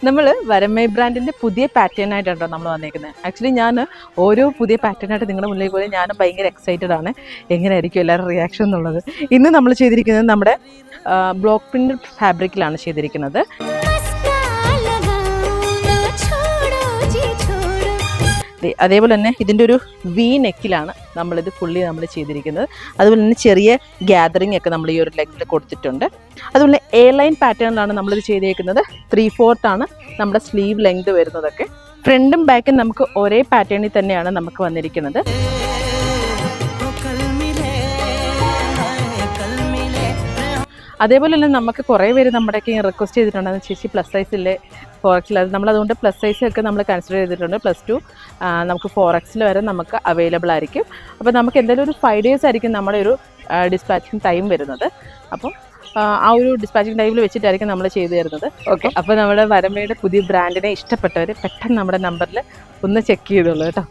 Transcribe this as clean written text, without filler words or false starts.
നമ്മൾ വരമൈ ബ്രാൻഡിൻ്റെ പുതിയ പാറ്റേൺ ആയിട്ടാണോ നമ്മൾ വന്നേക്കുന്നത്. ആക്ച്വലി ഞാൻ ഓരോ പുതിയ പാറ്റേൺ ആയിട്ട് നിങ്ങളുടെ മുന്നിലേക്ക് പോയി ഞാനും ഭയങ്കര എക്സൈറ്റഡ് ആണ് എങ്ങനെയായിരിക്കും എല്ലാവരുടെ റിയാക്ഷൻ എന്നുള്ളത്. ഇന്ന് നമ്മൾ ചെയ്തിരിക്കുന്നത് നമ്മുടെ ബ്ലോക്ക് പ്രിൻ്റ് ഫാബ്രിക്കിലാണ് ചെയ്തിരിക്കുന്നത്. അതേപോലെ തന്നെ ഇതിൻ്റെ ഒരു വി നെക്കിലാണ് നമ്മളിത് ഫുള്ളി നമ്മൾ ചെയ്തിരിക്കുന്നത്. അതുപോലെ തന്നെ ചെറിയ ഗ്യാതറിംഗ് ഒക്കെ നമ്മൾ ഈ ഒരു ലെഗിൽ കൊടുത്തിട്ടുണ്ട്. അതുപോലെ എ ലൈൻ പാറ്റേണിലാണ് നമ്മളിത് ചെയ്തേക്കുന്നത്. 3/4 ആണ് നമ്മുടെ സ്ലീവ് ലെങ്ത് വരുന്നതൊക്കെ. ഫ്രണ്ടും ബാക്കും നമുക്ക് ഒരേ പാറ്റേണിൽ തന്നെയാണ് നമുക്ക് വന്നിരിക്കുന്നത്. അതേപോലെ തന്നെ നമുക്ക് കുറേ പേര് നമ്മുടെയൊക്കെ റിക്വസ്റ്റ് ചെയ്തിട്ടുണ്ടെന്ന് ചേച്ചി പ്ലസ് സൈസിലെ 4XL അത് നമ്മളതുകൊണ്ട് പ്ലസ് സൈസൊക്കെ നമ്മൾ കൺസിഡർ ചെയ്തിട്ടുണ്ട്. +2 നമുക്ക് 4XL വരെ നമുക്ക് അവൈലബിൾ ആയിരിക്കും. അപ്പോൾ നമുക്ക് എന്തായാലും ഒരു 5 days ആയിരിക്കും നമ്മുടെ ഒരു ഡിസ്പാച്ചിങ് ടൈം വരുന്നത്. അപ്പം ആ ഒരു ഡിസ്പാച്ചിങ് ടൈമിൽ വെച്ചിട്ടായിരിക്കും നമ്മൾ ചെയ്തു തരുന്നത്. ഓക്കെ, അപ്പോൾ നമ്മുടെ വരമയുടെ പുതിയ ബ്രാൻഡിനെ ഇഷ്ടപ്പെട്ടവർ പെട്ടെന്ന് നമ്മുടെ നമ്പറിൽ ഒന്ന് ചെക്ക് ചെയ്തോളൂ കേട്ടോ.